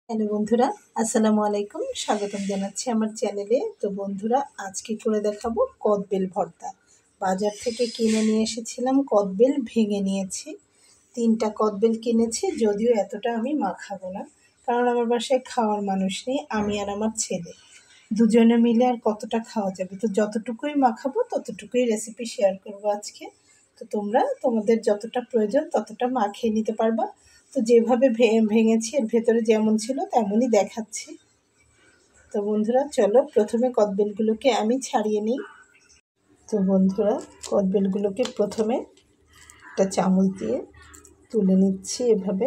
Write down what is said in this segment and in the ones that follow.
Hello বন্ধুরা, আসসালামু আলাইকুম। স্বাগতম জানাচ্ছি আমার চ্যানেলে। তো বন্ধুরা, আজকে করে দেখাবো কদবেল ভর্তা। বাজার থেকে কিনে নিয়ে এসেছিলাম কদবেল, ভেঙে নিয়েছি। 3টা কদবেল কিনেছি, যদিও এতটা আমি মাখাবো না, কারণ আমার বাসায় খাওয়ার মানুষ নেই, আমি আর আমার ছেলে দুজনে মিলে আর কতটা খাওয়া যাবে। তো যতটুকুই মাখাবো ততটুকুই রেসিপি শেয়ার করবো আজকে। তো তোমরা তোমাদের যতটা প্রয়োজন ততটা মাখিয়ে নিতে পারবা। তো যেভাবে ভেঙেছি এর ভেতরে যেমন ছিল তেমনই দেখাচ্ছি। তো বন্ধুরা চলো, প্রথমে কদবেলগুলোকে আমি ছাড়িয়ে নিই। তো বন্ধুরা, কদবেলগুলোকে প্রথমে একটা চামচ দিয়ে তুলে নিচ্ছি এভাবে।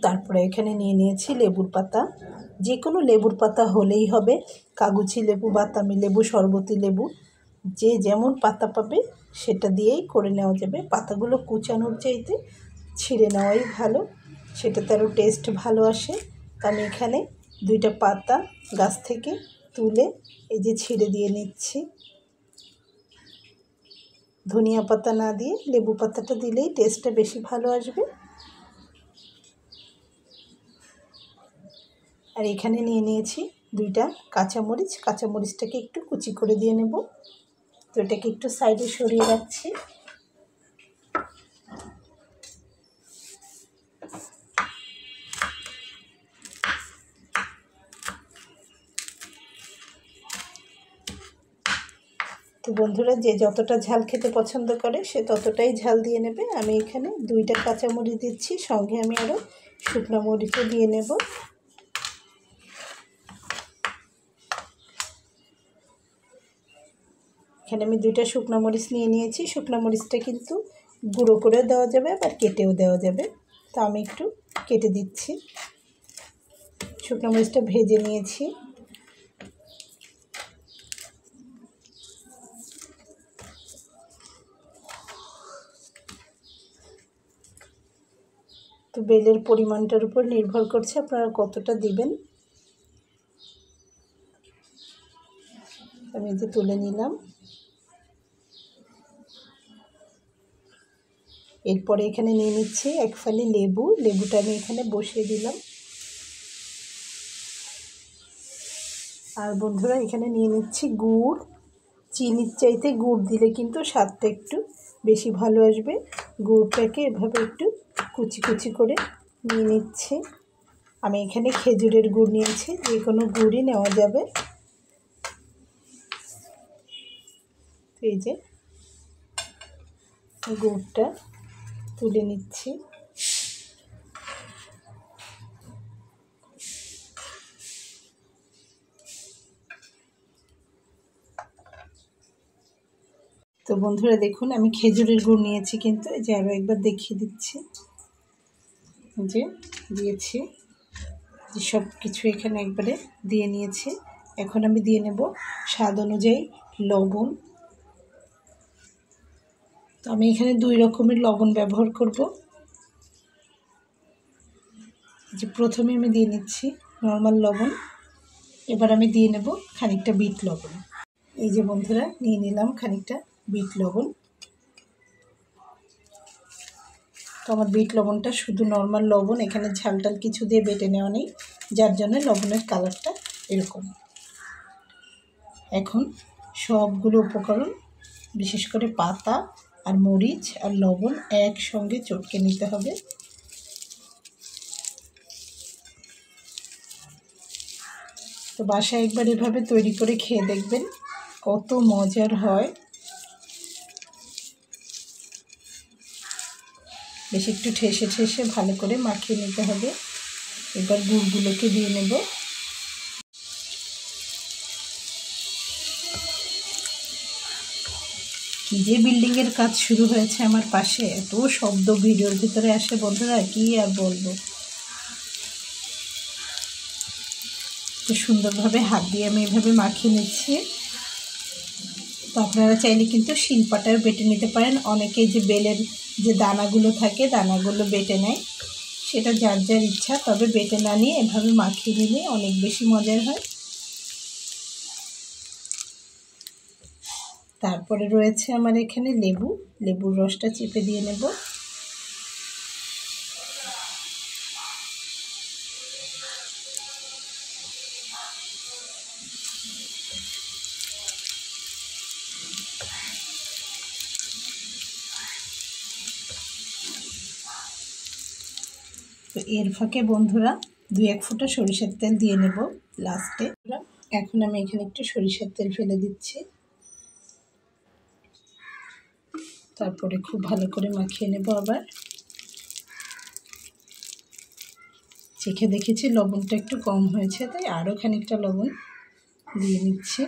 তারপরে এখানে নিয়ে নিয়েছি লেবুর পাতা। যে কোনো লেবুর পাতা হলেই হবে, কাগজি লেবু, বাতাবি লেবু, শরবতি লেবু, যে যেমন পাতা পাবে সেটা দিয়েই করে নেওয়া যাবে। পাতাগুলো কুচানোর চাইতে ছিঁড়ে নেওয়াই ভালো, সেটাতে আরও টেস্ট ভালো আসে। আমি এখানে 2টা পাতা গাছ থেকে তুলে এই যে ছিঁড়ে দিয়ে নিচ্ছি। ধনিয়া পাতা না দিয়ে লেবু পাতাটা দিলেই টেস্টটা বেশি ভালো আসবে। আর এখানে নিয়ে নিয়েছি 2টা কাঁচামরিচ। কাঁচামরিচটাকে একটু কুচি করে দিয়ে নেব। তো এটাকে একটু সাইডে সরিয়ে রাখছি। তো বন্ধুরা, যে যতটা ঝাল খেতে পছন্দ করে সে ততটাই ঝাল দিয়ে নেবে। আমি এখানে 2টা কাঁচামরিচ দিচ্ছি, সঙ্গে আমি আরও শুকনো মরিচও দিয়ে নেব। এখানে আমি 2টা শুকনো মরিচ নিয়ে নিয়েছি। শুকনো মরিচটা কিন্তু গুঁড়ো করেও দেওয়া যাবে, আবার কেটেও দেওয়া যাবে। তো আমি একটু কেটে দিচ্ছি। শুকনো মরিচটা ভেজে নিয়েছি। তো বেলের পরিমাণটার উপর নির্ভর করছে আপনারা কতটা দিবেন। আমি যে তুলে নিলাম। এরপরে এখানে নিয়ে নিচ্ছি 1 ফালি লেবু। লেবুটা আমি এখানে বসিয়ে দিলাম। আর বন্ধুরা, এখানে নিয়ে নিচ্ছি গুড়। চিনির চাইতে গুড় দিলে কিন্তু স্বাদটা একটু বেশি ভালো আসবে। গুড়টাকে এভাবে একটু কুচি কুচি করে নিয়ে নিচ্ছি। আমি এখানে খেজুরের গুড় নিয়েছি, যে কোনো গুড়ই নেওয়া যাবে। এই যে গুড়টা তুলে নিচ্ছি। তো বন্ধুরা দেখুন, আমি খেজুরের গুড় নিয়েছি, কিন্তু এই যে আরও একবার দেখিয়ে দিচ্ছি, যে দিয়েছি, যে সব কিছু এখানে একবারে দিয়ে নিয়েছি। এখন আমি দিয়ে নেব স্বাদ অনুযায়ী লবণ। তো আমি এখানে 2 রকমের লবণ ব্যবহার করব। যে প্রথমে আমি দিয়ে নিচ্ছি নর্মাল লবণ, এবার আমি দিয়ে নেব খানিকটা বিট লবণ। এই যে বন্ধুরা, নিয়ে নিলাম খানিকটা বিট লবণ। তো আমার বিট লবণটা শুধু নর্মাল লবণ, এখানে ঝালটাল কিছু দিয়ে বেটে নেওয়া নেই, যার জন্য লবণের কালারটা এরকম। এখন সবগুলো উপকরণ, বিশেষ করে পাতা আর মরিচ আর লবণ একসঙ্গে চটকে নিতে হবে। তো বাসায় একবার এভাবে তৈরি করে খেয়ে দেখবেন, কত মজার হয়। বেশ একটু ঠেসে ঠেসে ভালো করে মাখিয়ে নিতে হবে। এবার গুড়গুলোকে দিয়ে নেব। কি যে বিল্ডিংয়ের কাজ শুরু হয়েছে আমার পাশে, এত শব্দ ভিডিওর ভিতরে আসে বন্ধুরা, কি আর বলবো। তো সুন্দরভাবে হাত দিয়ে আমি এভাবে মাখিয়ে নিচ্ছি। তো আপনারা চাইলে কিন্তু শিলপাটায় বেটে নিতে পারেন। অনেকেই যে বেলের যে দানাগুলো থাকে, দানাগুলো বেটে নেয়, সেটা যার যার ইচ্ছা। তবে বেটে না নিয়ে এভাবে মাখিয়ে নিলে অনেক বেশি মজার হয়। তারপরে রয়েছে আমার এখানে লেবুর রসটা চেপে দিয়ে নেব। তো এর ফাঁকে বন্ধুরা 2-1 ফোঁটা সরিষার তেল দিয়ে নেব লাস্টে। এখন আমি এখানে একটু সরিষার তেল ফেলে দিচ্ছি, তারপরে খুব ভালো করে মাখিয়ে নেব। আবার চেখে দেখেছি লবণটা একটু কম হয়েছে, তাই আরও খানিকটা লবণ দিয়ে নিচ্ছি।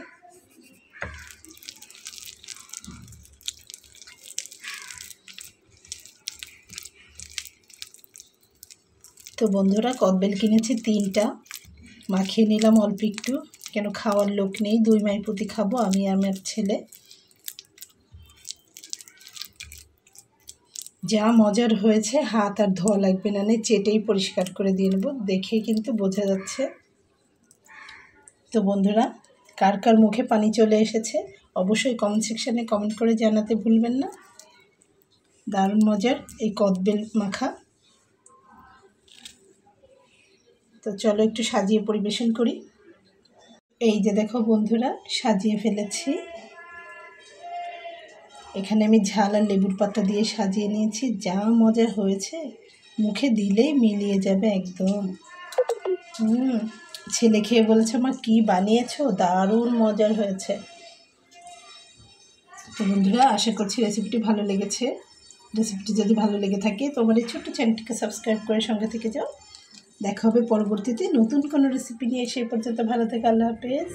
তো বন্ধুরা কদবেল কিনেছি 3টা, মাখিয়ে নিলাম অল্প একটু, কেন খাওয়ার লোক নেই, 2 মাইপতি খাবো আমি আর আমার ছেলে। যা মজার হয়েছে, হাত আর ধোয়া লাগবে না, চেটেই পরিষ্কার করে দিয়ে নেব, দেখেই কিন্তু বোঝা যাচ্ছে। তো বন্ধুরা কার কার মুখে পানি চলে এসেছে অবশ্যই কমেন্ট সেকশানে কমেন্ট করে জানাতে ভুলবেন না। দারুণ মজার এই কদবেল মাখা। তো চলো একটু সাজিয়ে পরিবেশন করি। এই যে দেখো বন্ধুরা সাজিয়ে ফেলেছি। এখানে আমি ঝাল আর লেবুর পাতা দিয়ে সাজিয়ে নিয়েছি, যা মজা হয়েছে, মুখে দিলেই মিলিয়ে যাবে একদম। ছেলে খেয়ে বলছে মা কি বানিয়েছো, দারুণ মজার হয়েছে। তো বন্ধুরা আশা করছি রেসিপিটি ভালো লেগেছে। রেসিপিটি যদি ভালো লেগে থাকে তো আমার এই ছোট্ট চ্যানেলটিকে সাবস্ক্রাইব করে সঙ্গে থেকে যাও। দেখা হবে পরবর্তীতে নতুন কোনো রেসিপি নিয়ে। সেই পর্যন্ত ভালো থেকে আল্লাহ হাফেজ।